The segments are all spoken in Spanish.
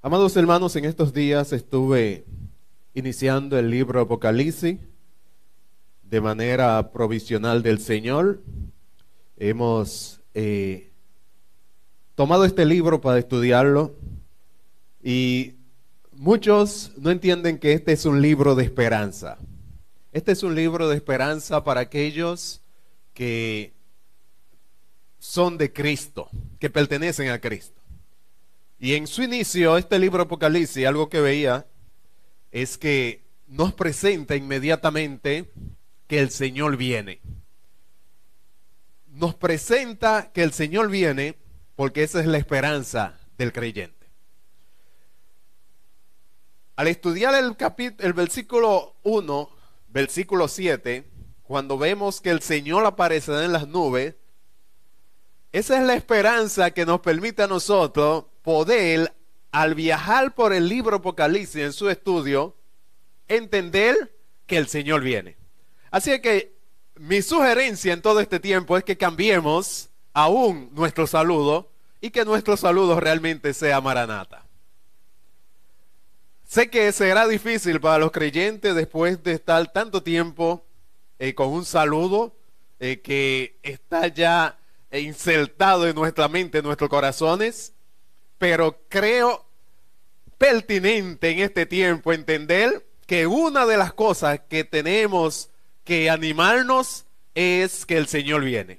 Amados hermanos, en estos días estuve iniciando el libro Apocalipsis de manera provisional del Señor. Hemos tomado este libro para estudiarlo y muchos no entienden que este es un libro de esperanza. Este es un libro de esperanza para aquellos que son de Cristo, que pertenecen a Cristo. Y en su inicio, este libro Apocalipsis, algo que veía, es que nos presenta inmediatamente que el Señor viene. Nos presenta que el Señor viene porque esa es la esperanza del creyente. Al estudiar el versículo 1, versículo 7, cuando vemos que el Señor aparecerá en las nubes, esa es la esperanza que nos permite a nosotros poder, al viajar por el libro Apocalipsis en su estudio, entender que el Señor viene. Así que mi sugerencia en todo este tiempo es que cambiemos aún nuestro saludo y que nuestro saludo realmente sea Maranata. Sé que será difícil para los creyentes después de estar tanto tiempo con un saludo que está ya insertado en nuestra mente, en nuestros corazones, pero creo pertinente en este tiempo entender que una de las cosas que tenemos que animarnos es que el Señor viene.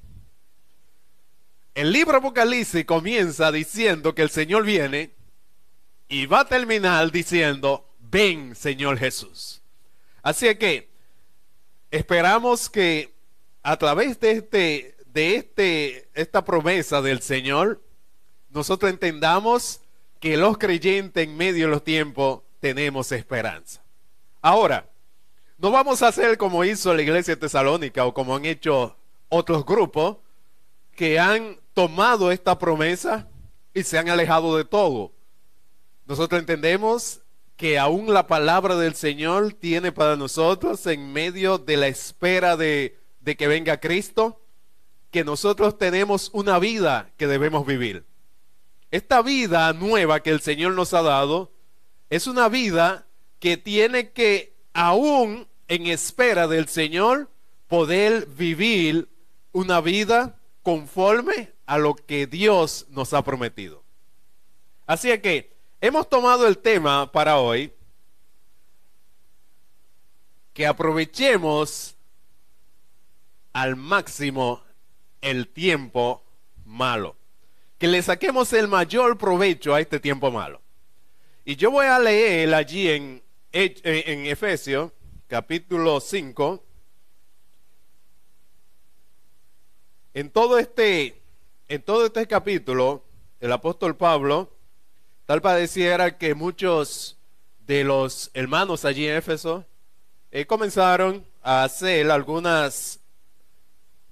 El libro Apocalipsis comienza diciendo que el Señor viene y va a terminar diciendo, ven Señor Jesús. Así que esperamos que a través de esta promesa del Señor, nosotros entendamos que los creyentes en medio de los tiempos tenemos esperanza. Ahora, no vamos a hacer como hizo la iglesia de Tesalónica o como han hecho otros grupos que han tomado esta promesa y se han alejado de todo. Nosotros entendemos que aún la palabra del Señor tiene para nosotros en medio de la espera de que venga Cristo, que nosotros tenemos una vida que debemos vivir. Esta vida nueva que el Señor nos ha dado es una vida que tiene que, aún en espera del Señor, poder vivir una vida conforme a lo que Dios nos ha prometido. Así que hemos tomado el tema para hoy, que aprovechemos al máximo el tiempo malo. Que le saquemos el mayor provecho a este tiempo malo. Y yo voy a leer allí en Efesios, capítulo 5. En todo este capítulo, el apóstol Pablo, tal pareciera que muchos de los hermanos allí en Éfeso comenzaron a hacer algunas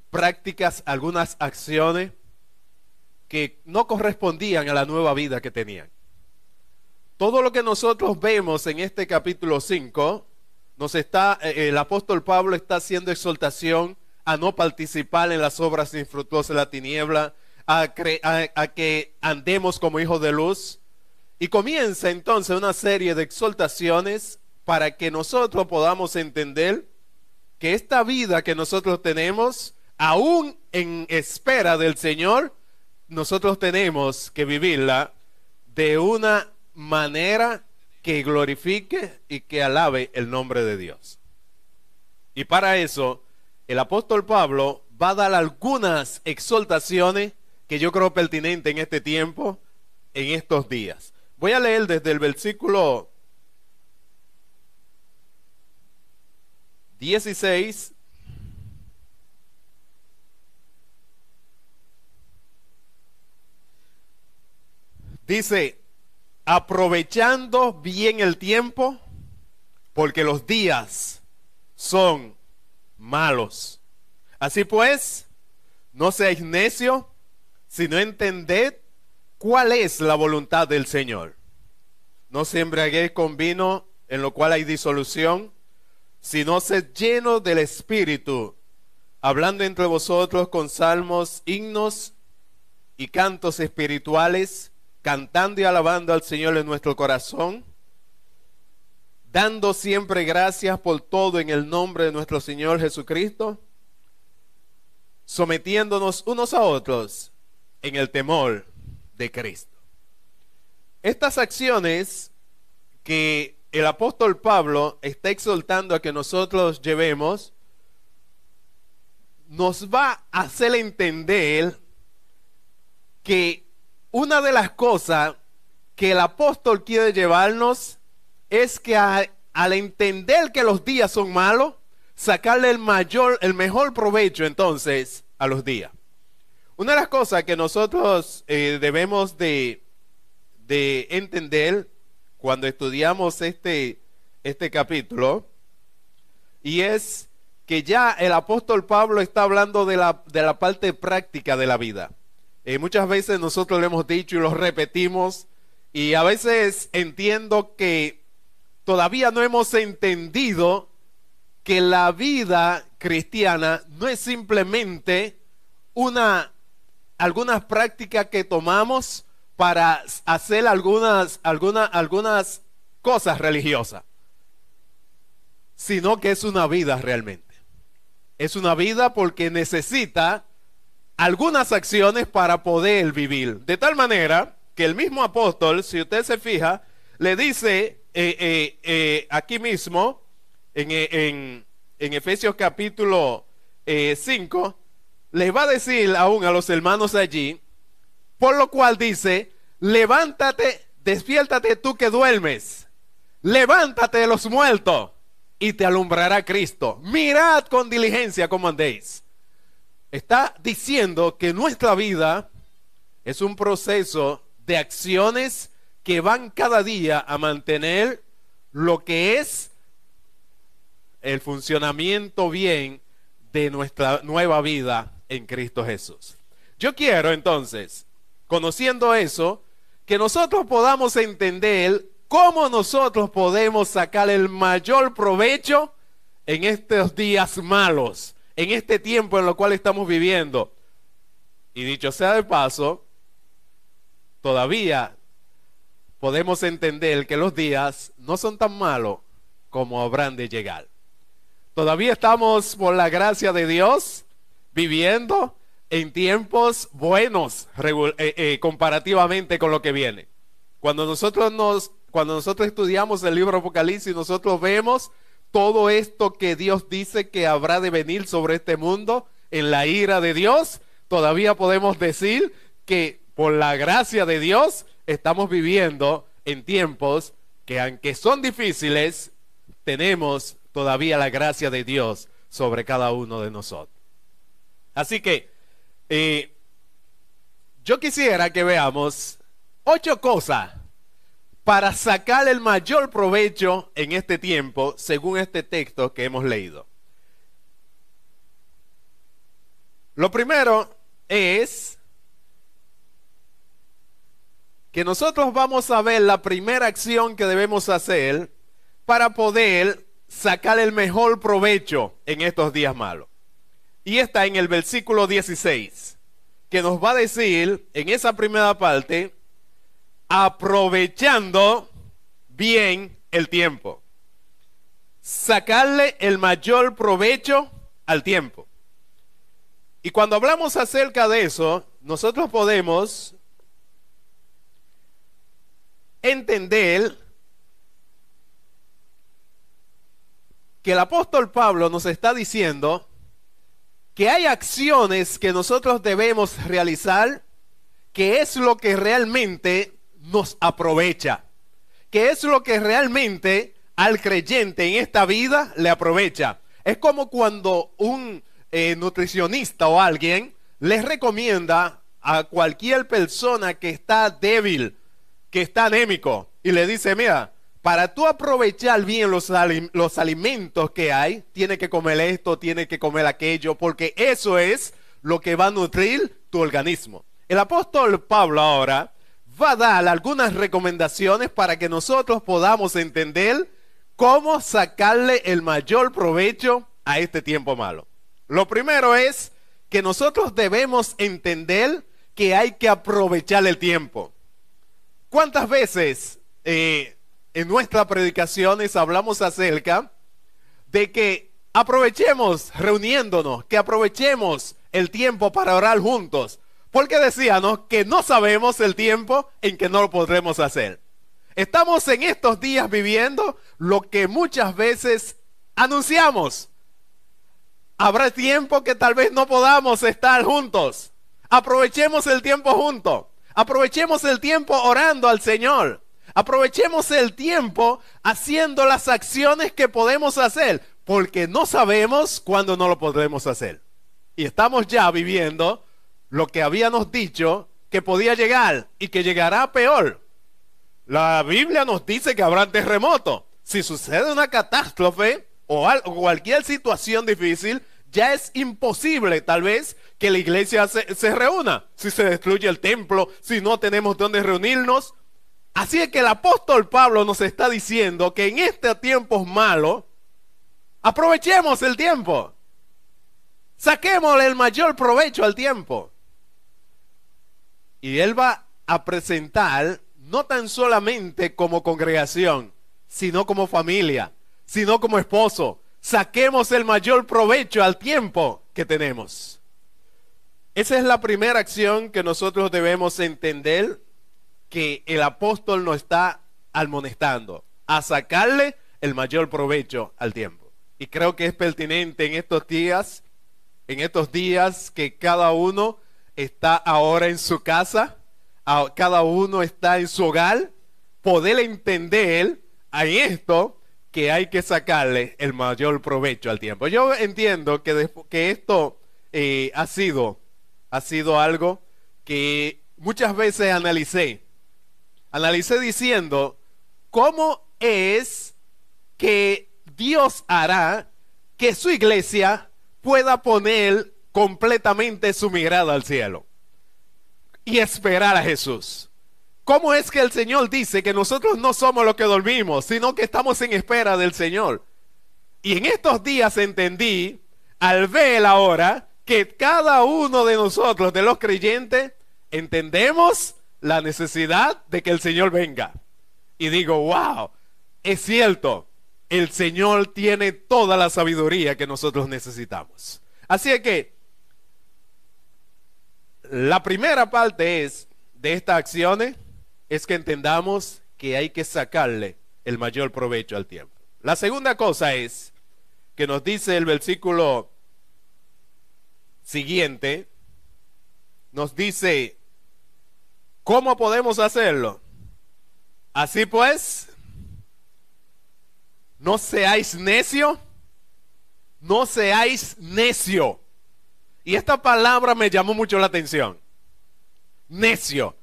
prácticas, algunas acciones que no correspondían a la nueva vida que tenían. Todo lo que nosotros vemos en este capítulo 5, el apóstol Pablo está haciendo exhortación a no participar en las obras infructuosas de la tiniebla, a que andemos como hijos de luz, y comienza entonces una serie de exhortaciones para que nosotros podamos entender que esta vida que nosotros tenemos, aún en espera del Señor, nosotros tenemos que vivirla de una manera que glorifique y que alabe el nombre de Dios. Y para eso, el apóstol Pablo va a dar algunas exhortaciones que yo creo pertinentes en este tiempo, en estos días. Voy a leer desde el versículo 16 dice, aprovechando bien el tiempo, porque los días son malos. Así pues, no seáis necios, sino entended cuál es la voluntad del Señor. No se embriaguéis con vino, en lo cual hay disolución, sino sed llenos del Espíritu, hablando entre vosotros con salmos, himnos y cantos espirituales, cantando y alabando al Señor en nuestro corazón, dando siempre gracias por todo en el nombre de nuestro Señor Jesucristo, sometiéndonos unos a otros en el temor de Cristo. Estas acciones que el apóstol Pablo está exhortando a que nosotros llevemos, nos va a hacer entender que una de las cosas que el apóstol quiere llevarnos es que al entender que los días son malos, sacarle el mejor provecho entonces a los días. Una de las cosas que nosotros debemos de entender cuando estudiamos este capítulo, y es que ya el apóstol Pablo está hablando de la parte práctica de la vida. Muchas veces nosotros lo hemos dicho y lo repetimos, y a veces entiendo que todavía no hemos entendido que la vida cristiana no es simplemente algunas prácticas que tomamos para hacer algunas cosas religiosas, sino que es una vida realmente. Es una vida porque necesita algunas acciones para poder vivir. De tal manera que el mismo apóstol, si usted se fija, le dice aquí mismo, en Efesios capítulo 5, les va a decir aún a los hermanos allí, por lo cual dice, levántate, despiértate tú que duermes, levántate de los muertos y te alumbrará Cristo. Mirad con diligencia cómo andéis. Está diciendo que nuestra vida es un proceso de acciones que van cada día a mantener lo que es el funcionamiento bien de nuestra nueva vida en Cristo Jesús. Yo quiero entonces, conociendo eso, que nosotros podamos entender cómo nosotros podemos sacar el mayor provecho en estos días malos, en este tiempo en lo cual estamos viviendo. Y dicho sea de paso, todavía podemos entender que los días no son tan malos como habrán de llegar. Todavía estamos, por la gracia de Dios, viviendo en tiempos buenos comparativamente con lo que viene. Cuando nosotros estudiamos el libro Apocalipsis, nosotros vemos todo esto que Dios dice que habrá de venir sobre este mundo en la ira de Dios. Todavía podemos decir que por la gracia de Dios estamos viviendo en tiempos que, aunque son difíciles, tenemos todavía la gracia de Dios sobre cada uno de nosotros. Así que yo quisiera que veamos 8 cosas para sacar el mayor provecho en este tiempo, según este texto que hemos leído. Lo primero es que nosotros vamos a ver la primera acción que debemos hacer para poder sacar el mejor provecho en estos días malos. Y está en el versículo 16, que nos va a decir en esa primera parte, aprovechando bien el tiempo. Sacarle el mayor provecho al tiempo. Y cuando hablamos acerca de eso, nosotros podemos entender que el apóstol Pablo nos está diciendo que hay acciones que nosotros debemos realizar, que es lo que realmente nos aprovecha, que es lo que realmente al creyente en esta vida le aprovecha. Es como cuando un nutricionista o alguien les recomienda a cualquier persona que está débil, que está anémico, y le dice, mira, para tú aprovechar bien los alimentos que hay, tiene que comer esto, tiene que comer aquello, porque eso es lo que va a nutrir tu organismo. El apóstol Pablo ahora va a dar algunas recomendaciones para que nosotros podamos entender cómo sacarle el mayor provecho a este tiempo malo. Lo primero es que nosotros debemos entender que hay que aprovechar el tiempo. ¿Cuántas veces en nuestras predicaciones hablamos acerca de que aprovechemos reuniéndonos, que aprovechemos el tiempo para orar juntos? Porque decíamos que no sabemos el tiempo en que no lo podremos hacer. Estamos en estos días viviendo lo que muchas veces anunciamos. Habrá tiempo que tal vez no podamos estar juntos. Aprovechemos el tiempo juntos. Aprovechemos el tiempo orando al Señor. Aprovechemos el tiempo haciendo las acciones que podemos hacer, porque no sabemos cuándo no lo podremos hacer. Y estamos ya viviendo lo que habíamos dicho que podía llegar y que llegará peor. La Biblia nos dice que habrá terremotos. Si sucede una catástrofe o cualquier situación difícil, ya es imposible tal vez que la iglesia se reúna. Si se destruye el templo, si no tenemos donde reunirnos. Así es que el apóstol Pablo nos está diciendo que en estos tiempos malos, aprovechemos el tiempo. Saquémosle el mayor provecho al tiempo. Y él va a presentar no tan solamente como congregación, sino como familia, sino como esposo. Saquemos el mayor provecho al tiempo que tenemos. Esa es la primera acción que nosotros debemos entender, que el apóstol nos está admonestando, a sacarle el mayor provecho al tiempo. Y creo que es pertinente en estos días que cada uno está ahora en su casa, cada uno está en su hogar, poder entender a esto que hay que sacarle el mayor provecho al tiempo. Yo entiendo que esto ha sido algo que muchas veces analicé diciendo, ¿cómo es que Dios hará que su iglesia pueda poner completamente su mirada al cielo y esperar a Jesús? ¿Cómo es que el Señor dice que nosotros no somos los que dormimos, sino que estamos en espera del Señor? Y en estos días entendí, al ver ahora, que cada uno de nosotros, de los creyentes, entendemos la necesidad de que el Señor venga. Y digo, wow, es cierto, el Señor tiene toda la sabiduría que nosotros necesitamos. Así es que la primera parte de estas acciones es que entendamos que hay que sacarle el mayor provecho al tiempo. La segunda cosa es que nos dice el versículo siguiente, nos dice, ¿cómo podemos hacerlo? Así pues, no seáis necio, no seáis necio. Y esta palabra me llamó mucho la atención. Necio.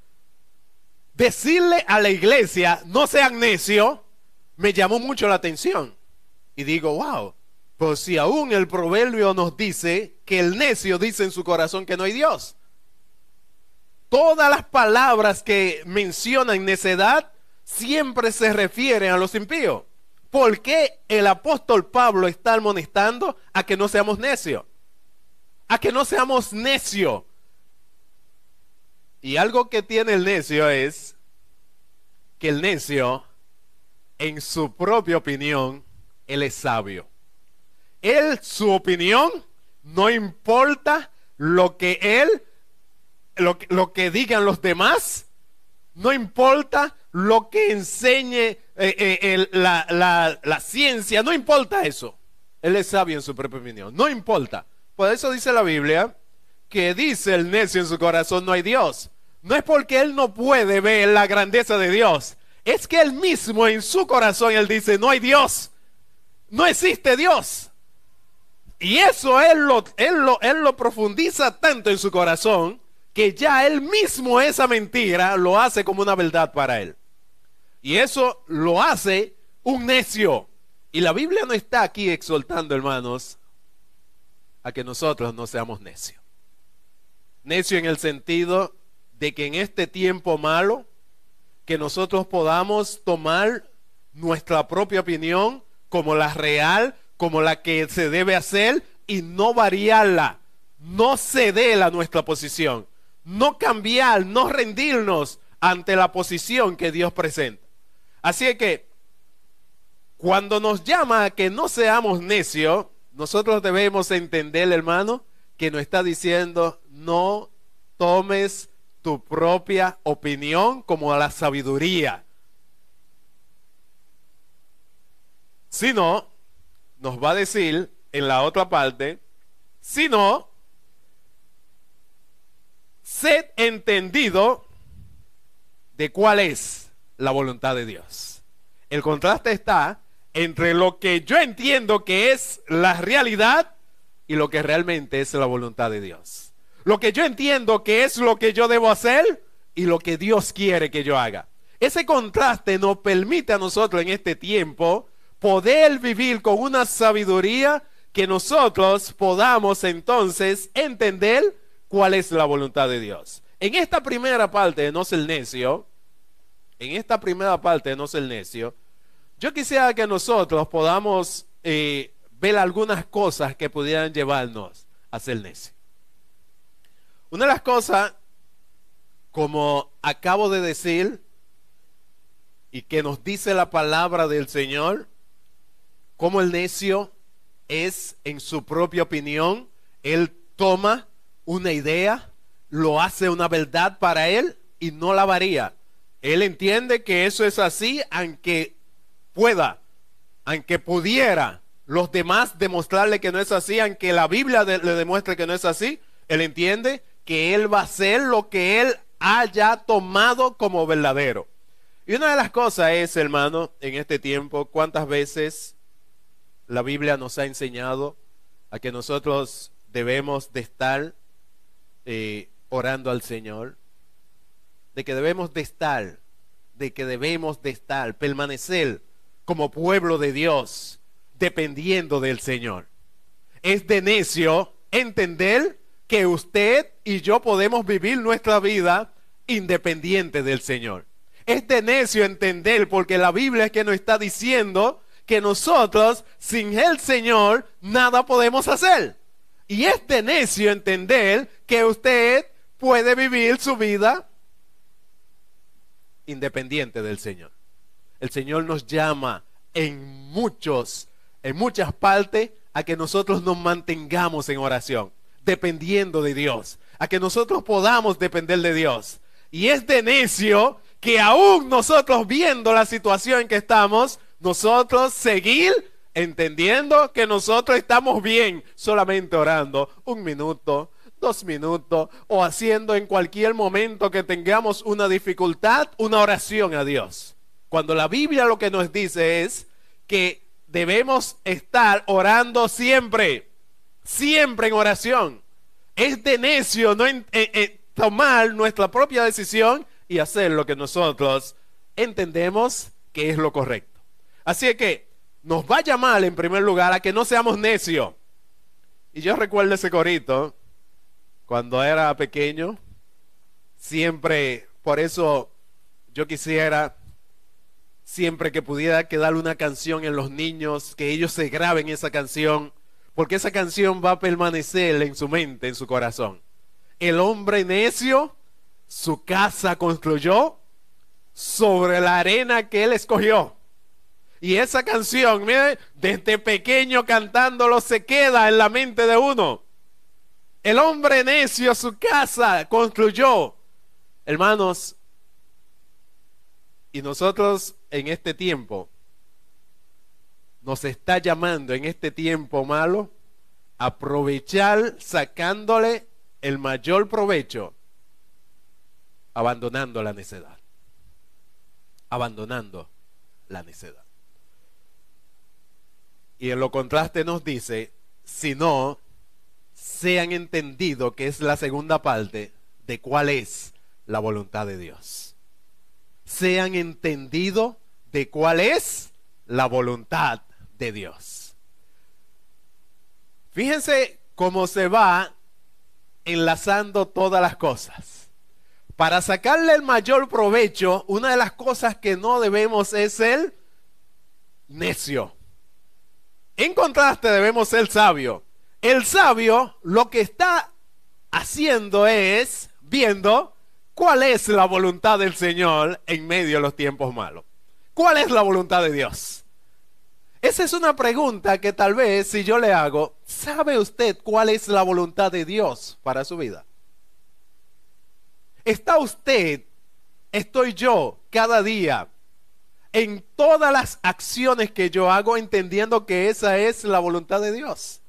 Decirle a la iglesia, no sean necios, me llamó mucho la atención. Y digo, wow, pues si aún el proverbio nos dice que el necio dice en su corazón que no hay Dios. Todas las palabras que mencionan necedad siempre se refieren a los impíos. ¿Por qué el apóstol Pablo está amonestando a que no seamos necios? A que no seamos necios. Y algo que tiene el necio es que el necio, en su propia opinión, él es sabio. Él, su opinión, no importa lo que digan los demás, no importa lo que enseñe la ciencia, no importa eso. Él es sabio en su propia opinión, no importa. Por eso dice la Biblia que dice el necio en su corazón no hay Dios. No es porque él no puede ver la grandeza de Dios, es que él mismo en su corazón él dice no hay Dios, no existe Dios. Y eso él lo profundiza tanto en su corazón que ya él mismo esa mentira lo hace como una verdad para él. Y eso lo hace un necio. Y la Biblia no está aquí exhortando, hermanos, a que nosotros no seamos necios. Necio en el sentido de que en este tiempo malo, que nosotros podamos tomar nuestra propia opinión como la real, como la que se debe hacer y no variarla, no ceder a nuestra posición, no cambiar, no rendirnos ante la posición que Dios presenta. Así es que cuando nos llama a que no seamos necios, nosotros debemos entender, hermano, que nos está diciendo: no tomes tu propia opinión como la sabiduría, sino, nos va a decir en la otra parte, sino, sed entendido de cuál es la voluntad de Dios. El contraste está entre lo que yo entiendo que es la realidad y lo que realmente es la voluntad de Dios. Lo que yo entiendo que es lo que yo debo hacer y lo que Dios quiere que yo haga. Ese contraste nos permite a nosotros en este tiempo poder vivir con una sabiduría que nosotros podamos entonces entender cuál es la voluntad de Dios. En esta primera parte de no ser necio, yo quisiera que nosotros podamos ver algunas cosas que pudieran llevarnos a ser necios. Una de las cosas, como acabo de decir, y que nos dice la palabra del Señor, como el necio es en su propia opinión, él toma una idea, lo hace una verdad para él y no la varía. Él entiende que eso es así, aunque pudiera los demás demostrarle que no es así, aunque la Biblia le demuestre que no es así, él entiende que él va a hacer lo que él haya tomado como verdadero. Y una de las cosas es, hermano, en este tiempo, cuántas veces la Biblia nos ha enseñado a que nosotros debemos de estar orando al Señor, de que debemos de estar, permanecer como pueblo de Dios, dependiendo del Señor. Es de necio entender que usted y yo podemos vivir nuestra vida independiente del Señor. Es de necio entender, porque la Biblia es que nos está diciendo que nosotros sin el Señor nada podemos hacer. Y es de necio entender que usted puede vivir su vida independiente del Señor. El Señor nos llama en muchas partes a que nosotros nos mantengamos en oración, dependiendo de Dios, a que nosotros podamos depender de Dios. Y es de necio que aún nosotros, viendo la situación en que estamos, nosotros seguir entendiendo que nosotros estamos bien solamente orando 1 minuto, 2 minutos, o haciendo en cualquier momento que tengamos una dificultad, una oración a Dios. Cuando la Biblia lo que nos dice es que debemos estar orando siempre en oración. Es de necio no tomar nuestra propia decisión y hacer lo que nosotros entendemos que es lo correcto. Así es que nos va a llamar en primer lugar a que no seamos necios. Y yo recuerdo ese corito cuando era pequeño. Siempre, por eso yo quisiera siempre que pudiera quedar una canción en los niños, que ellos se graben esa canción, porque esa canción va a permanecer en su mente, en su corazón. El hombre necio su casa construyó sobre la arena que él escogió. Y esa canción, mire, desde pequeño cantándolo se queda en la mente de uno. El hombre necio su casa construyó. Hermanos, y nosotros en este tiempo nos está llamando, en este tiempo malo, a aprovechar sacándole el mayor provecho, abandonando la necedad. Abandonando la necedad. Y en lo contraste nos dice, si no, sean entendidos, que es la segunda parte de cuál es la voluntad de Dios. Sean entendidos de cuál es la voluntad de Dios. Fíjense cómo se va enlazando todas las cosas. Para sacarle el mayor provecho, una de las cosas que no debemos es ser necio. En contraste, debemos ser sabios. El sabio lo que está haciendo es viendo ¿Cuál es la voluntad del Señor en medio de los tiempos malos? ¿Cuál es la voluntad de Dios? Esa es una pregunta que tal vez si yo le hago, ¿sabe usted cuál es la voluntad de Dios para su vida? ¿Está usted, estoy yo, cada día, en todas las acciones que yo hago, entendiendo que esa es la voluntad de Dios?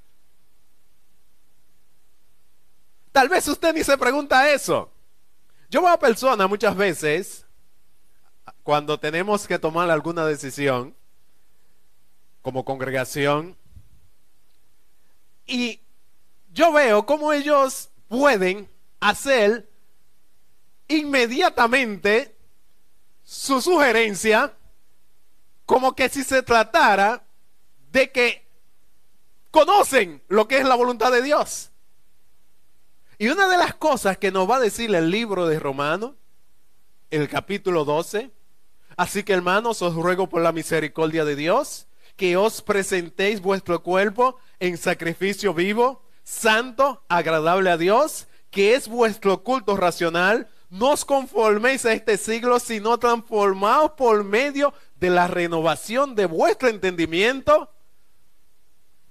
Tal vez usted ni se pregunta eso. Yo veo a personas muchas veces, cuando tenemos que tomar alguna decisión, como congregación, y yo veo cómo ellos pueden hacer inmediatamente su sugerencia, como que si se tratara de que conocen lo que es la voluntad de Dios. Y una de las cosas que nos va a decir el libro de Romanos, el capítulo 12, así que hermanos, os ruego por la misericordia de Dios, que os presentéis vuestro cuerpo en sacrificio vivo, santo, agradable a Dios, que es vuestro culto racional. No os conforméis a este siglo, sino transformaos por medio de la renovación de vuestro entendimiento,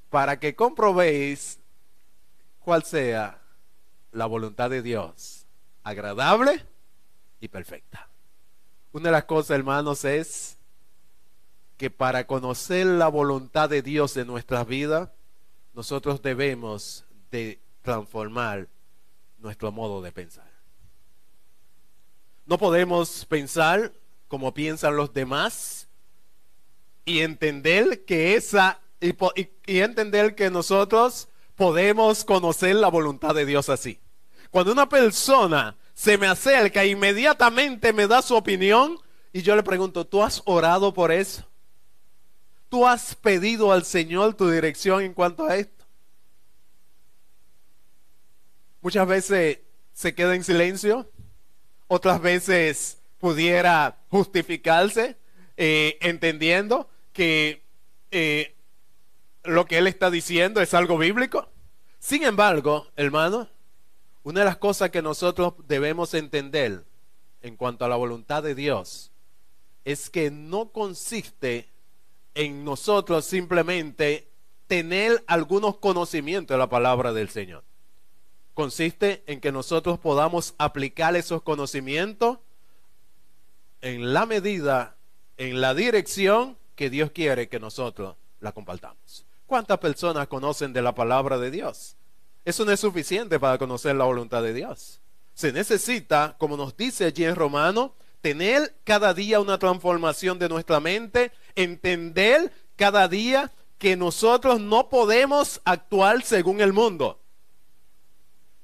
para que comprobéis cuál sea la voluntad de Dios, agradable y perfecta. Una de las cosas, hermanos, es que para conocer la voluntad de Dios en nuestras vidas, nosotros debemos de transformar nuestro modo de pensar. No podemos pensar como piensan los demás y entender que entender que nosotros podemos conocer la voluntad de Dios así. Cuando una persona se me acerca, inmediatamente me da su opinión y yo le pregunto, ¿tú has orado por eso? ¿Tú has pedido al Señor tu dirección en cuanto a esto? Muchas veces se queda en silencio, otras veces pudiera justificarse, entendiendo que lo que él está diciendo es algo bíblico. Sin embargo, hermano, una de las cosas que nosotros debemos entender en cuanto a la voluntad de Dios es que no consiste en nosotros simplemente tener algunos conocimientos de la palabra del Señor. Consiste en que nosotros podamos aplicar esos conocimientos en la medida, en la dirección que Dios quiere que nosotros la compartamos. ¿Cuántas personas conocen de la palabra de Dios? Eso no es suficiente para conocer la voluntad de Dios. Se necesita, como nos dice allí en Romanos, tener cada día una transformación de nuestra mente, entender cada día que nosotros no podemos actuar según el mundo.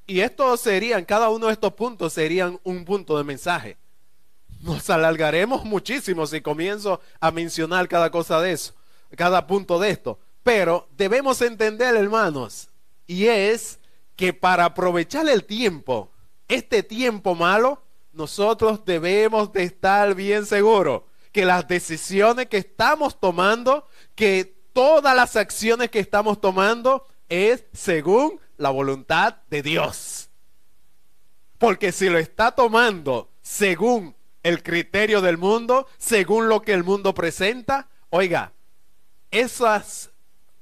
Y estos serían, cada uno de estos puntos serían un punto de mensaje. Nos alargaremos muchísimo si comienzo a mencionar cada cosa de eso, cada punto de esto. Pero debemos entender, hermanos, y es que para aprovechar el tiempo, este tiempo malo, nosotros debemos de estar bien seguros que las decisiones que estamos tomando, que todas las acciones que estamos tomando es según la voluntad de Dios. Porque si lo está tomando según el criterio del mundo, según lo que el mundo presenta, oiga, esas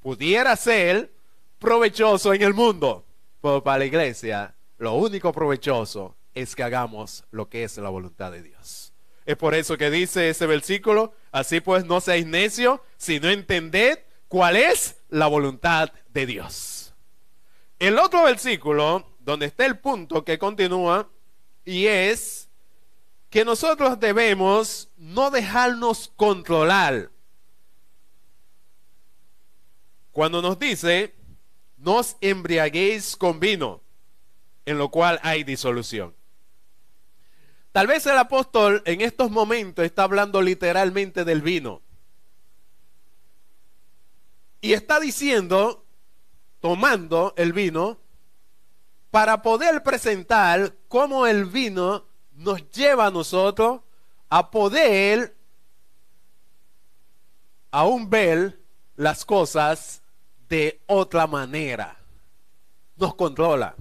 pudiera ser provechoso en el mundo, pero para la iglesia lo único provechoso es que hagamos lo que es la voluntad de Dios. Es por eso que dice ese versículo, así pues no seáis necios, sino entended cuál es la voluntad de Dios. El otro versículo, donde está el punto que continúa, y es que nosotros debemos no dejarnos controlar. Cuando nos dice, no os embriaguéis con vino, en lo cual hay disolución. Tal vez el apóstol en estos momentos está hablando literalmente del vino. Y está diciendo, tomando el vino, para poder presentar cómo el vino nos lleva a nosotros a poder aún ver las cosas de otra manera. Nos controla,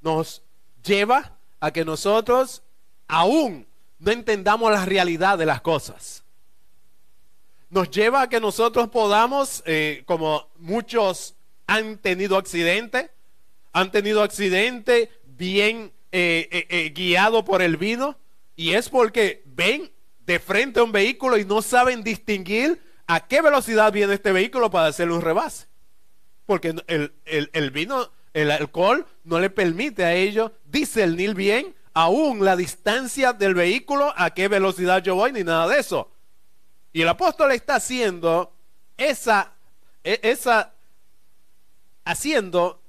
nos lleva a que nosotros aún no entendamos la realidad de las cosas. Nos lleva a que nosotros podamos, como muchos han tenido accidente bien guiado por el vino, y es porque ven de frente a un vehículo y no saben distinguir a qué velocidad viene este vehículo para hacerle un rebase. Porque el vino, el alcohol no le permite a ellos discernir bien aún la distancia del vehículo, a qué velocidad yo voy, ni nada de eso. Y el apóstol está haciendo haciendo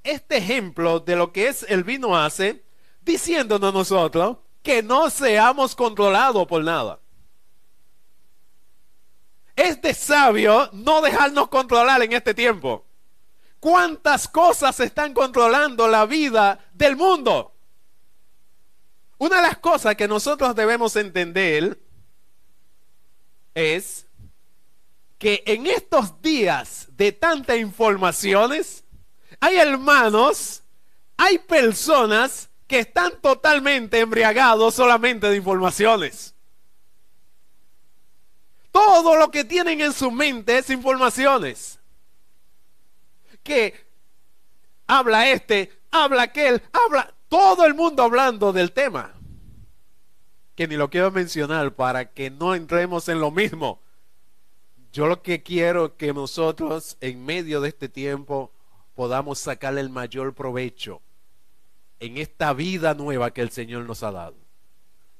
este ejemplo de lo que es el vino hace, diciéndonos nosotros que no seamos controlados por nada. Es de sabio no dejarnos controlar en este tiempo. ¿Cuántas cosas están controlando la vida del mundo? Una de las cosas que nosotros debemos entender es que en estos días de tantas informaciones, hay hermanos, hay personas que están totalmente embriagados solamente de informaciones. Todo lo que tienen en su mente es informaciones. Que habla habla aquel, habla todo el mundo hablando del tema. Que ni lo quiero mencionar para que no entremos en lo mismo. Yo lo que quiero es que nosotros en medio de este tiempo podamos sacarle el mayor provecho en esta vida nueva que el Señor nos ha dado.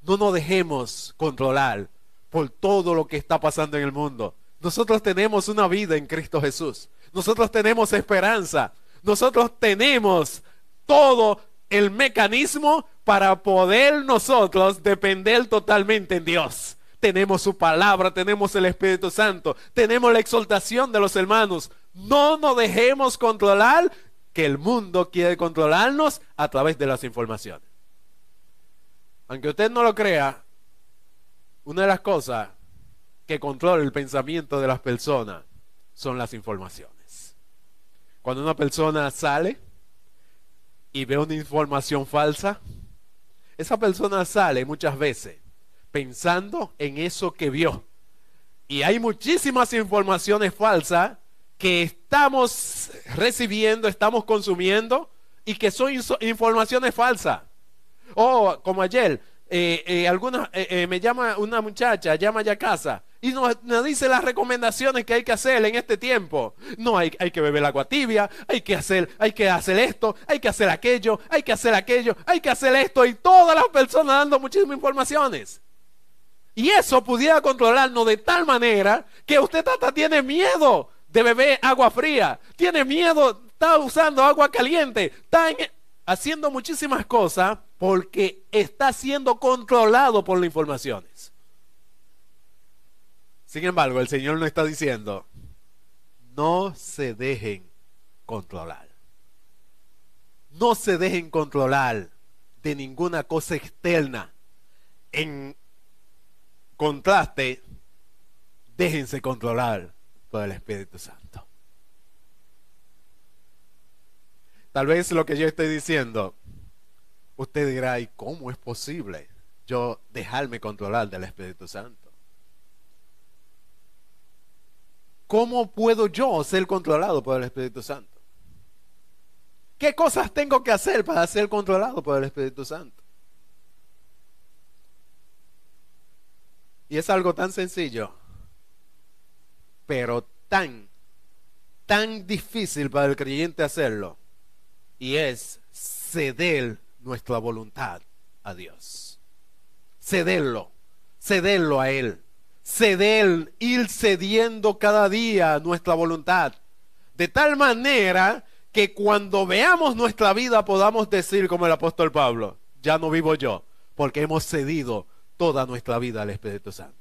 No nos dejemos controlar por todo lo que está pasando en el mundo. Nosotros tenemos una vida en Cristo Jesús. Nosotros tenemos esperanza. Nosotros tenemos todo el mecanismo para poder nosotros depender totalmente en Dios. Tenemos su palabra, tenemos el Espíritu Santo, tenemos la exaltación de los hermanos. No nos dejemos controlar, que el mundo quiere controlarnos a través de las informaciones. Aunque usted no lo crea, una de las cosas que controla el pensamiento de las personas son las informaciones. Cuando una persona sale y ve una información falsa, esa persona sale muchas veces pensando en eso que vio. Y hay muchísimas informaciones falsas que estamos recibiendo, estamos consumiendo, y que son informaciones falsas. Como ayer, me llama una muchacha, llama ya a casa y nos dice las recomendaciones que hay que hacer en este tiempo. No, hay que beber agua tibia, hay que hacer esto, hay que hacer aquello, hay que hacer aquello, hay que hacer esto, y todas las personas dando muchísimas informaciones. Y eso pudiera controlarnos de tal manera que usted hasta tiene miedo de beber agua fría, tiene miedo, está usando agua caliente, está haciendo muchísimas cosas porque está siendo controlado por las informaciones. Sin embargo, el Señor nos está diciendo: no se dejen controlar. No se dejen controlar de ninguna cosa externa. En contraste, déjense controlar por el Espíritu Santo. Tal vez lo que yo estoy diciendo, usted dirá: ¿y cómo es posible yo dejarme controlar del Espíritu Santo? ¿Cómo puedo yo ser controlado por el Espíritu Santo? ¿Qué cosas tengo que hacer para ser controlado por el Espíritu Santo? Y es algo tan sencillo, pero tan difícil para el creyente hacerlo, y es ceder nuestra voluntad a Dios. Cederlo a Él. Ir cediendo cada día nuestra voluntad, de tal manera que cuando veamos nuestra vida podamos decir como el apóstol Pablo: ya no vivo yo, porque hemos cedido toda nuestra vida al Espíritu Santo.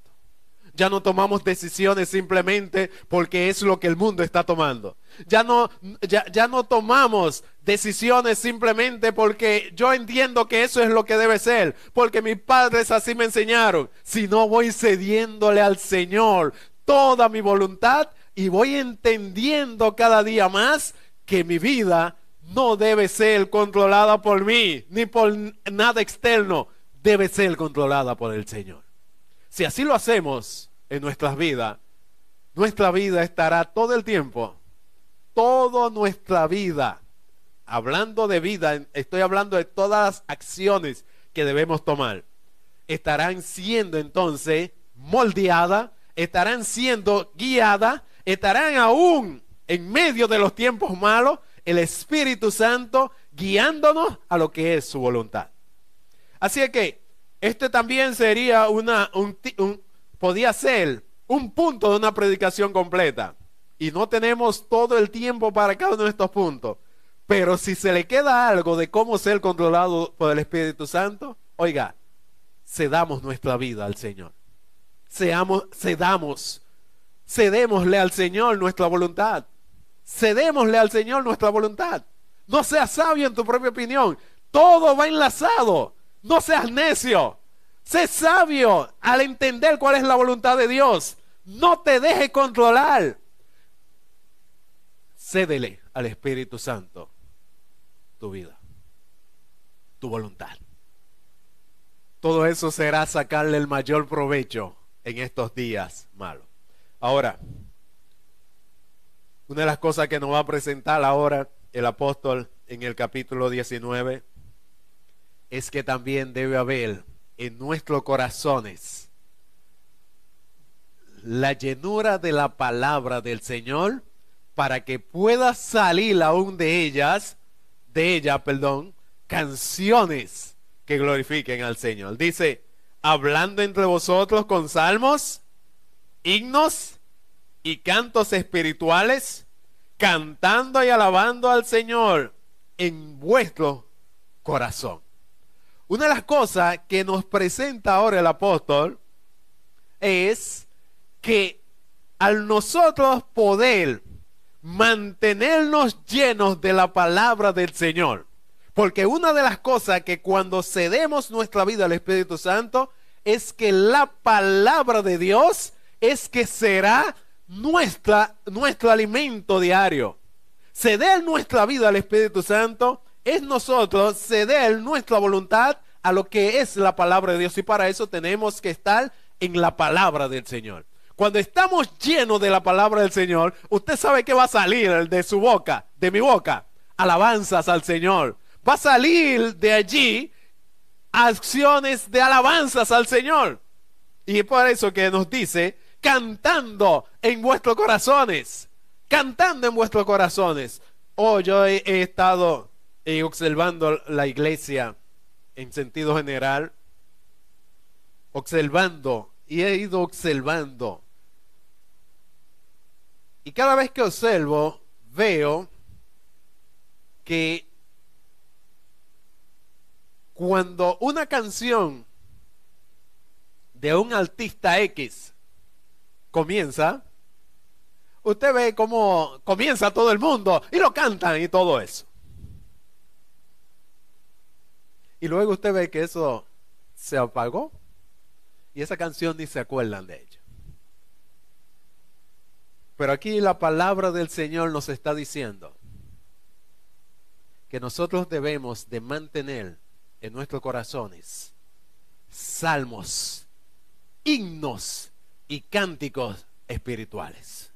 Ya no tomamos decisiones simplemente porque es lo que el mundo está tomando. Ya no tomamos decisiones simplemente porque yo entiendo que eso es lo que debe ser, porque mis padres así me enseñaron. Sino voy cediéndole al Señor toda mi voluntad y voy entendiendo cada día más que mi vida no debe ser controlada por mí ni por nada externo. debe ser controlada por el Señor. Si así lo hacemos en nuestra vida estará todo el tiempo, toda nuestra vida, hablando de vida, estoy hablando de todas las acciones que debemos tomar, estarán siendo entonces moldeadas, estarán siendo guiadas, estarán aún en medio de los tiempos malos, el Espíritu Santo guiándonos a lo que es su voluntad. Así es que este también sería podía ser un punto de una predicación completa. Y no tenemos todo el tiempo para cada uno de estos puntos. Pero si se le queda algo de cómo ser controlado por el Espíritu Santo, oiga, cedamos nuestra vida al Señor. Cedémosle al Señor nuestra voluntad. Cedémosle al Señor nuestra voluntad. No seas sabio en tu propia opinión. Todo va enlazado. No seas necio. Sé sabio al entender cuál es la voluntad de Dios. No te dejes controlar. Cédele al Espíritu Santo tu vida, tu voluntad. Todo eso será sacarle el mayor provecho en estos días malos. Ahora, una de las cosas que nos va a presentar ahora el apóstol en el capítulo 19 es que también debe haber en nuestros corazones la llenura de la palabra del Señor para que pueda salir aún de ella, canciones que glorifiquen al Señor. Dice, hablando entre vosotros con salmos, himnos y cantos espirituales, cantando y alabando al Señor en vuestro corazón. Una de las cosas que nos presenta ahora el apóstol es que al nosotros poder mantenernos llenos de la palabra del Señor, porque una de las cosas que cuando cedemos nuestra vida al Espíritu Santo es que la palabra de Dios es que será nuestro alimento diario. Ceder nuestra vida al Espíritu Santo es nosotros ceder nuestra voluntad a lo que es la palabra de Dios, y para eso tenemos que estar en la palabra del Señor. Cuando estamos llenos de la palabra del Señor, usted sabe que va a salir de su boca, de mi boca, alabanzas al Señor. Va a salir de allí acciones de alabanzas al Señor. Y es por eso que nos dice, cantando en vuestros corazones, cantando en vuestros corazones. Yo he estado observando la iglesia en sentido general, he ido observando. Y cada vez que observo, veo que cuando una canción de un artista X comienza, usted ve cómo comienza todo el mundo y lo cantan y todo eso. Y luego usted ve que eso se apagó y esa canción ni se acuerdan de ella. Pero aquí la palabra del Señor nos está diciendo que nosotros debemos de mantener en nuestros corazones salmos, himnos y cánticos espirituales.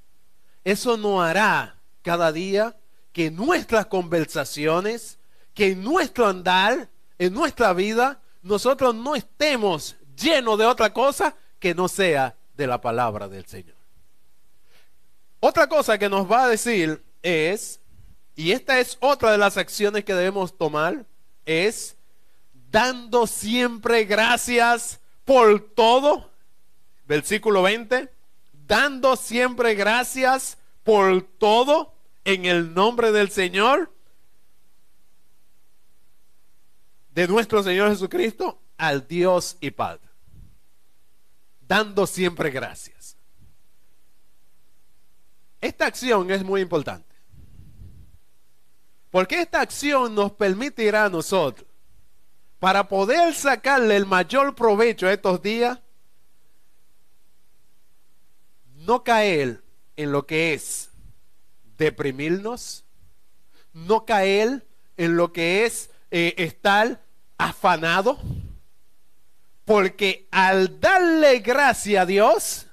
Eso nos hará cada día que en nuestras conversaciones, que en nuestro andar, en nuestra vida, nosotros no estemos llenos de otra cosa que no sea de la palabra del Señor. Otra cosa que nos va a decir es, y esta es otra de las acciones que debemos tomar, es dando siempre gracias por todo. Versículo 20, dando siempre gracias por todo en el nombre del Señor, de nuestro Señor Jesucristo, al Dios y Padre. Dando siempre gracias. Esta acción es muy importante, porque esta acción nos permitirá a nosotros, para poder sacarle el mayor provecho a estos días, no caer en lo que es deprimirnos, no caer en lo que es estar afanado, Porque al darle gracia a Dios,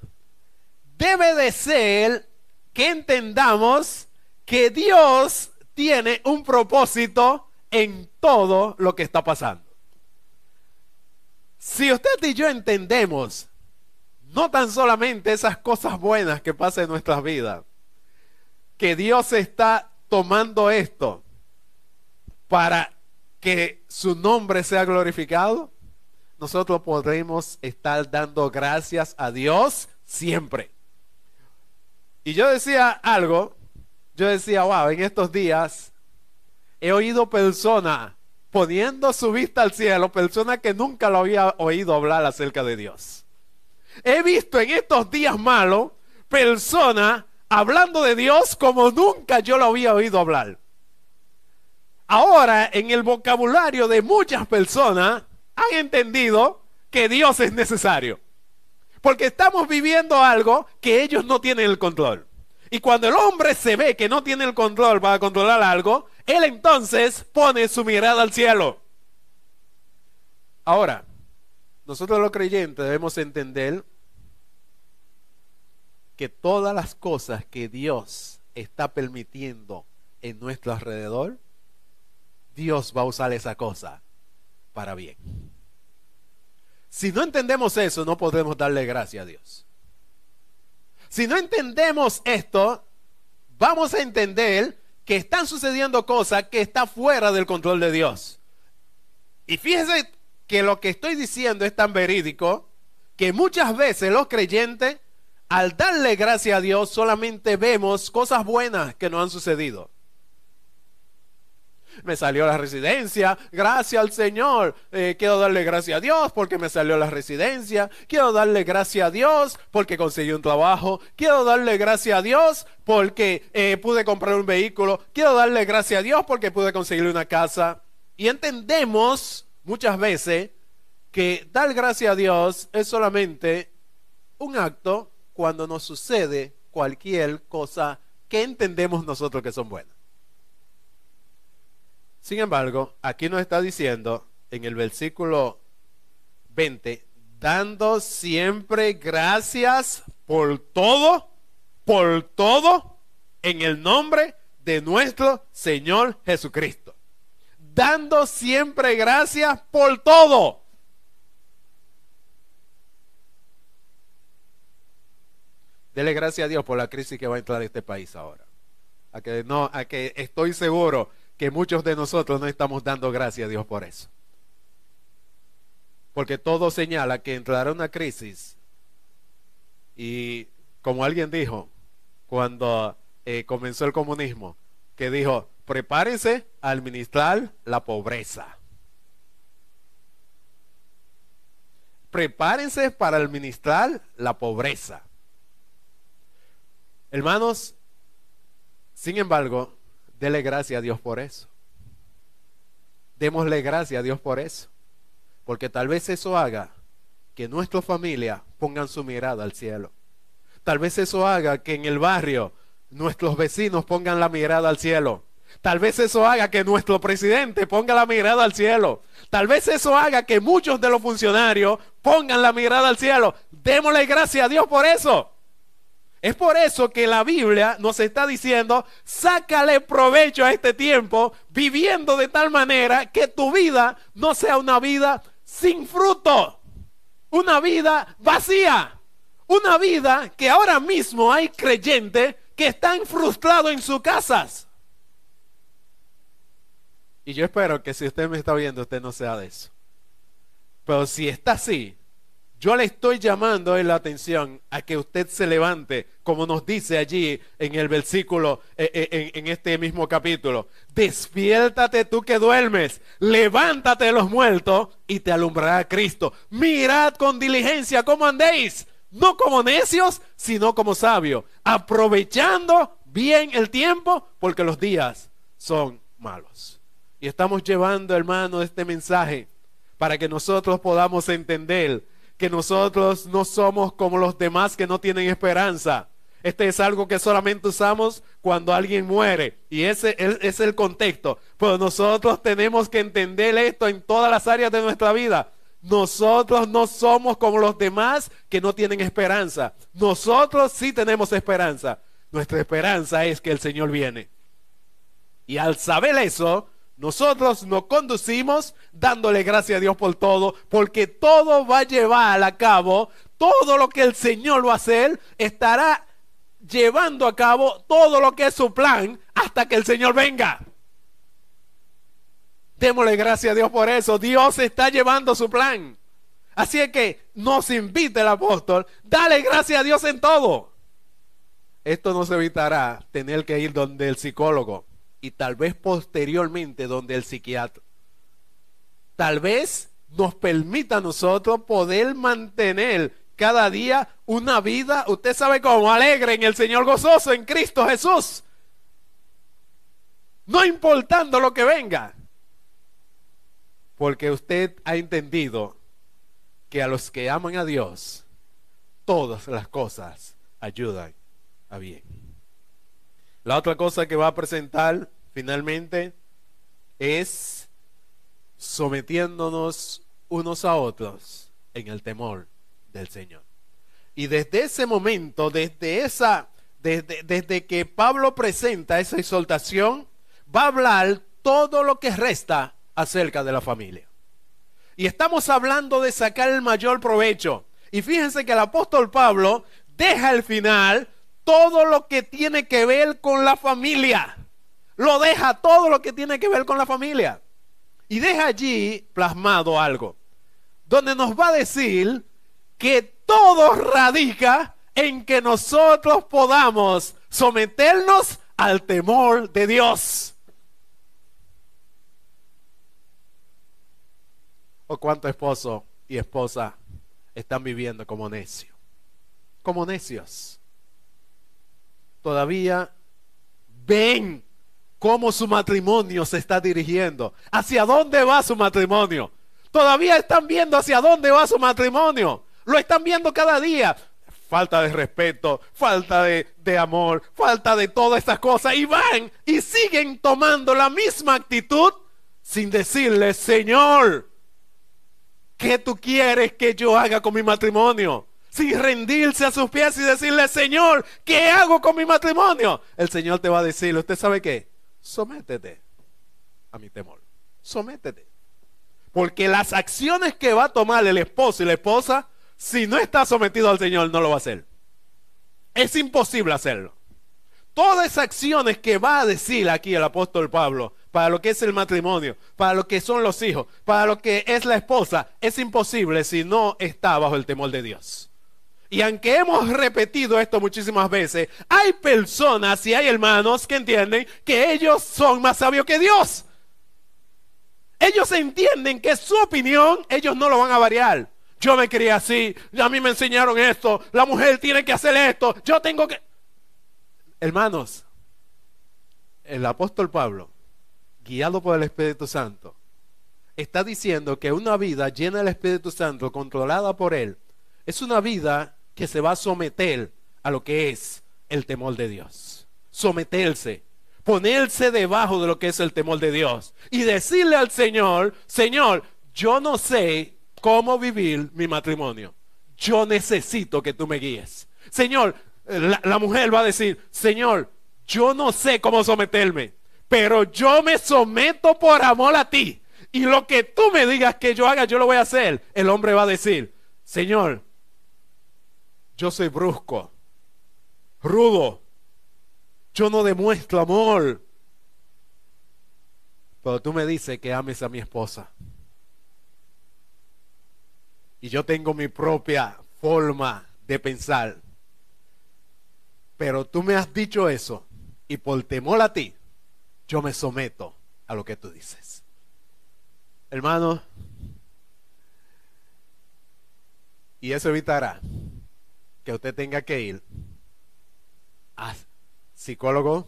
debe de ser que entendamos que Dios tiene un propósito en todo lo que está pasando. Si usted y yo entendemos no tan solamente esas cosas buenas que pasan en nuestras vidas, que Dios está tomando esto para que su nombre sea glorificado, nosotros podremos estar dando gracias a Dios siempre. Y yo decía algo, yo decía, wow, en estos días he oído personas poniendo su vista al cielo, personas que nunca lo había oído hablar acerca de Dios. He visto en estos días malos personas hablando de Dios como nunca yo lo había oído hablar. Ahora, en el vocabulario de muchas personas, han entendido que Dios es necesario. Porque estamos viviendo algo que ellos no tienen el control. Y cuando el hombre se ve que no tiene el control para controlar algo, él entonces pone su mirada al cielo. Ahora, nosotros los creyentes debemos entender que todas las cosas que Dios está permitiendo en nuestro alrededor, Dios va a usar esa cosa para bien. Si no entendemos eso, no podremos darle gracias a Dios. Si no entendemos esto, vamos a entender que están sucediendo cosas que están fuera del control de Dios. Y fíjense que lo que estoy diciendo es tan verídico que muchas veces los creyentes, al darle gracias a Dios, solamente vemos cosas buenas que nos han sucedido. Me salió la residencia, gracias al Señor. Quiero darle gracias a Dios porque me salió la residencia. Quiero darle gracias a Dios porque conseguí un trabajo. Quiero darle gracias a Dios porque pude comprar un vehículo. Quiero darle gracias a Dios porque pude conseguir una casa. Y entendemos muchas veces que dar gracias a Dios es solamente un acto cuando nos sucede cualquier cosa que entendemos nosotros que son buenas. Sin embargo, aquí nos está diciendo en el versículo 20, dando siempre gracias por todo, en el nombre de nuestro Señor Jesucristo. Dando siempre gracias por todo. Dele gracias a Dios por la crisis que va a entrar en este país ahora. A que estoy seguro que muchos de nosotros no estamos dando gracias a Dios por eso. Porque todo señala que entrará una crisis. Y como alguien dijo, cuando comenzó el comunismo, que dijo, prepárense a administrar la pobreza. Prepárense para administrar la pobreza. Hermanos, sin embargo, dele gracias a Dios por eso. Démosle gracias a Dios por eso. Porque tal vez eso haga que nuestra familia pongan su mirada al cielo. Tal vez eso haga que en el barrio nuestros vecinos pongan la mirada al cielo. Tal vez eso haga que nuestro presidente ponga la mirada al cielo. Tal vez eso haga que muchos de los funcionarios pongan la mirada al cielo. Démosle gracias a Dios por eso. Es por eso que la Biblia nos está diciendo, sácale provecho a este tiempo, viviendo de tal manera que tu vida no sea una vida sin fruto, una vida vacía, una vida que ahora mismo hay creyentes que están frustrados en sus casas. Y yo espero que si usted me está viendo, usted no sea de eso. Pero si está así, yo le estoy llamando la atención a que usted se levante, como nos dice allí en el versículo, en este mismo capítulo. Despiértate tú que duermes, levántate de los muertos y te alumbrará Cristo. Mirad con diligencia cómo andéis, no como necios, sino como sabios, aprovechando bien el tiempo, porque los días son malos. Y estamos llevando, hermano, este mensaje para que nosotros podamos entender que nosotros no somos como los demás que no tienen esperanza. Este es algo que solamente usamos cuando alguien muere, y ese es el contexto. Pero nosotros tenemos que entender esto en todas las áreas de nuestra vida. Nosotros no somos como los demás que no tienen esperanza. Nosotros sí tenemos esperanza. Nuestra esperanza es que el Señor viene. Y al saber eso, nosotros nos conducimos dándole gracias a Dios por todo, porque todo va a llevar a cabo, todo lo que el Señor va a hacer, estará llevando a cabo todo lo que es su plan hasta que el Señor venga. Démosle gracias a Dios por eso. Dios está llevando su plan. Así es que nos invita el apóstol, dale gracias a Dios en todo. Esto nos evitará tener que ir donde el psicólogo y tal vez posteriormente donde el psiquiatra. Tal vez nos permita a nosotros poder mantener cada día una vida, usted sabe cómo, alegre en el Señor, gozoso en Cristo Jesús. No importando lo que venga. Porque usted ha entendido que a los que aman a Dios, todas las cosas ayudan a bien. La otra cosa que va a presentar finalmente es sometiéndonos unos a otros en el temor del Señor. Y desde ese momento, desde que Pablo presenta esa exhortación, va a hablar todo lo que resta acerca de la familia. Y estamos hablando de sacar el mayor provecho. Y fíjense que el apóstol Pablo deja al final todo lo que tiene que ver con la familia. Lo deja todo lo que tiene que ver con la familia. Y deja allí plasmado algo, donde nos va a decir que todo radica en que nosotros podamos someternos al temor de Dios. ¿O cuántos esposos y esposas están viviendo como necios? Como necios. Todavía ven cómo su matrimonio se está dirigiendo. ¿Hacia dónde va su matrimonio? Todavía están viendo hacia dónde va su matrimonio. Lo están viendo cada día. Falta de respeto, falta de amor, falta de todas estas cosas. Y van y siguen tomando la misma actitud sin decirle, Señor, ¿qué tú quieres que yo haga con mi matrimonio? Sin rendirse a sus pies y decirle, Señor, ¿qué hago con mi matrimonio? El Señor te va a decir, ¿usted sabe qué? Sométete a mi temor. Sométete. Porque las acciones que va a tomar el esposo y la esposa, si no está sometido al Señor, no lo va a hacer. Es imposible hacerlo. Todas esas acciones que va a decir aquí el apóstol Pablo, para lo que es el matrimonio, para lo que son los hijos, para lo que es la esposa, es imposible si no está bajo el temor de Dios. Y aunque hemos repetido esto muchísimas veces, hay personas y hay hermanos que entienden que ellos son más sabios que Dios. Ellos entienden que su opinión, ellos no lo van a variar. Yo me crié así, a mí me enseñaron esto, la mujer tiene que hacer esto, yo tengo que... Hermanos, el apóstol Pablo, guiado por el Espíritu Santo, está diciendo que una vida llena del Espíritu Santo, controlada por él, es una vida que se va a someter a lo que es el temor de Dios. Someterse, ponerse debajo de lo que es el temor de Dios y decirle al Señor, Señor, yo no sé cómo vivir mi matrimonio. Yo necesito que tú me guíes. Señor, la mujer va a decir, Señor, yo no sé cómo someterme, pero yo me someto por amor a ti. Y lo que tú me digas que yo haga, yo lo voy a hacer. El hombre va a decir, Señor, yo soy brusco, rudo, yo no demuestro amor, pero tú me dices que ames a mi esposa. Y yo tengo mi propia forma de pensar. Pero tú me has dicho eso, y por temor a ti, yo me someto a lo que tú dices. Hermano, y eso evitará que usted tenga que ir a psicólogo.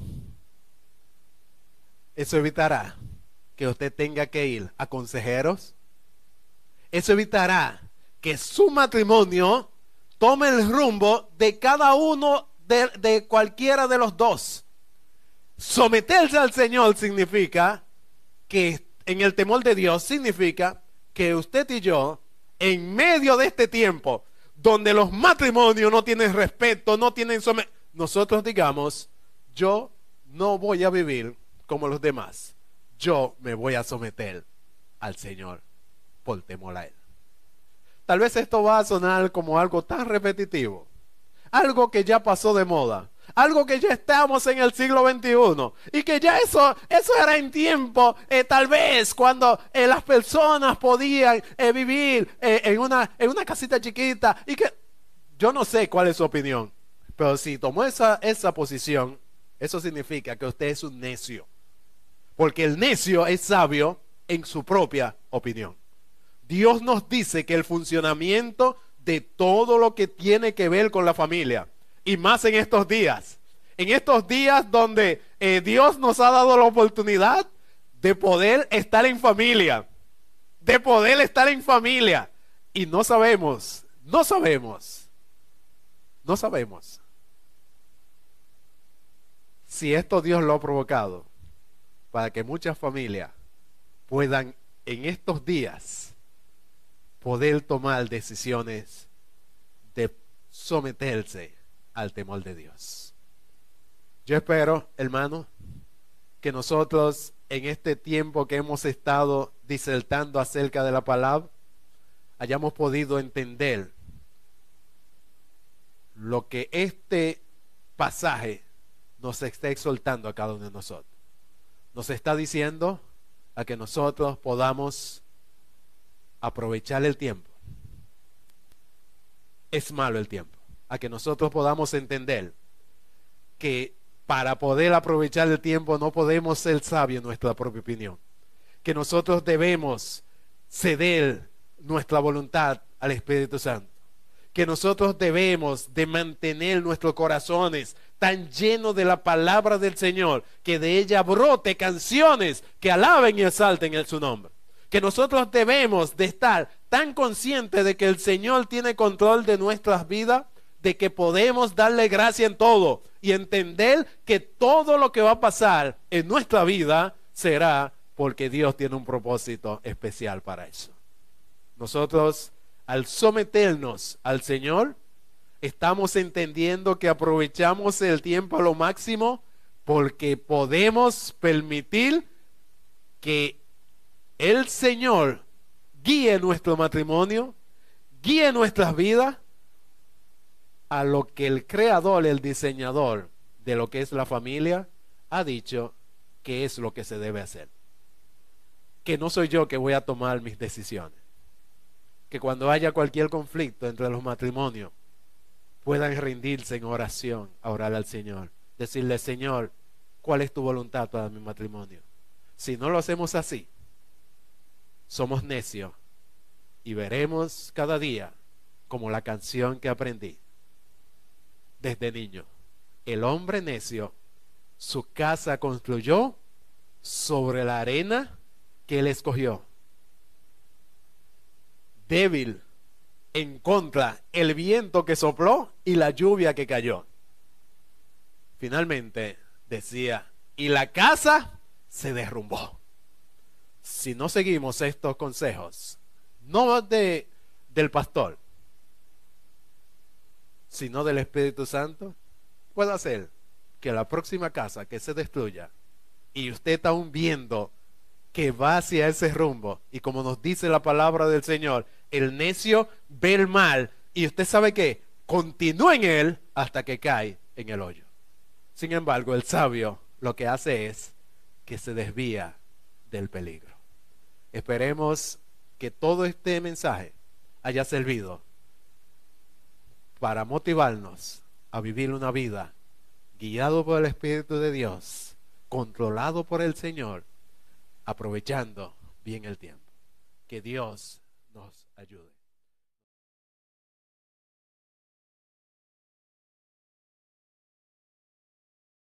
Eso evitará que usted tenga que ir a consejeros. Eso evitará que su matrimonio tome el rumbo de cada uno de cualquiera de los dos. Someterse al Señor significa que en el temor de Dios significa que usted y yo en medio de este tiempo, donde los matrimonios no tienen respeto, no tienen nosotros digamos, yo no voy a vivir como los demás, yo me voy a someter al Señor por temor a Él. Tal vez esto va a sonar como algo tan repetitivo, algo que ya pasó de moda, algo que ya estamos en el siglo XXI y que ya eso era en tiempo, tal vez cuando las personas podían vivir en una casita chiquita y que yo no sé cuál es su opinión, pero si tomó esa posición, eso significa que usted es un necio, porque el necio es sabio en su propia opinión. Dios nos dice que el funcionamiento de todo lo que tiene que ver con la familia, y más en estos días donde Dios nos ha dado la oportunidad de poder estar en familia, y no sabemos si esto Dios lo ha provocado para que muchas familias puedan en estos días poder tomar decisiones de someterse al temor de Dios. Yo espero, hermano, que nosotros en este tiempo que hemos estado disertando acerca de la palabra, hayamos podido entender lo que este pasaje nos está exhortando a cada uno de nosotros. Nos está diciendo a que nosotros podamos aprovechar el tiempo. Es malo el tiempo. A que nosotros podamos entender que para poder aprovechar el tiempo no podemos ser sabios en nuestra propia opinión. Que nosotros debemos ceder nuestra voluntad al Espíritu Santo. Que nosotros debemos de mantener nuestros corazones tan llenos de la palabra del Señor, que de ella brote canciones que alaben y exalten su nombre. Que nosotros debemos de estar tan conscientes de que el Señor tiene control de nuestras vidas, de que podemos darle gracia en todo y entender que todo lo que va a pasar en nuestra vida será porque Dios tiene un propósito especial para eso. Nosotros, al someternos al Señor, estamos entendiendo que aprovechamos el tiempo a lo máximo porque podemos permitir que el Señor guíe nuestro matrimonio, guíe nuestras vidas a lo que el creador, el diseñador de lo que es la familia, ha dicho que es lo que se debe hacer. Que no soy yo que voy a tomar mis decisiones. Que cuando haya cualquier conflicto entre los matrimonios, puedan rendirse en oración, a orar al Señor. Decirle, Señor, ¿cuál es tu voluntad para mi matrimonio? Si no lo hacemos así, somos necios y veremos cada día como la canción que aprendí desde niño. El hombre necio su casa construyó sobre la arena que él escogió. Débil en contra el viento que sopló y la lluvia que cayó. Finalmente decía, y la casa se derrumbó. Si no seguimos estos consejos, no del pastor, sino del Espíritu Santo, puede hacer que la próxima casa que se destruya y usted está aún viendo que va hacia ese rumbo, y como nos dice la palabra del Señor, el necio ve el mal y usted sabe que continúa en él hasta que cae en el hoyo. Sin embargo, el sabio lo que hace es que se desvía del peligro. Esperemos que todo este mensaje haya servido para motivarnos a vivir una vida guiado por el Espíritu de Dios, controlado por el Señor, aprovechando bien el tiempo. Que Dios nos ayude.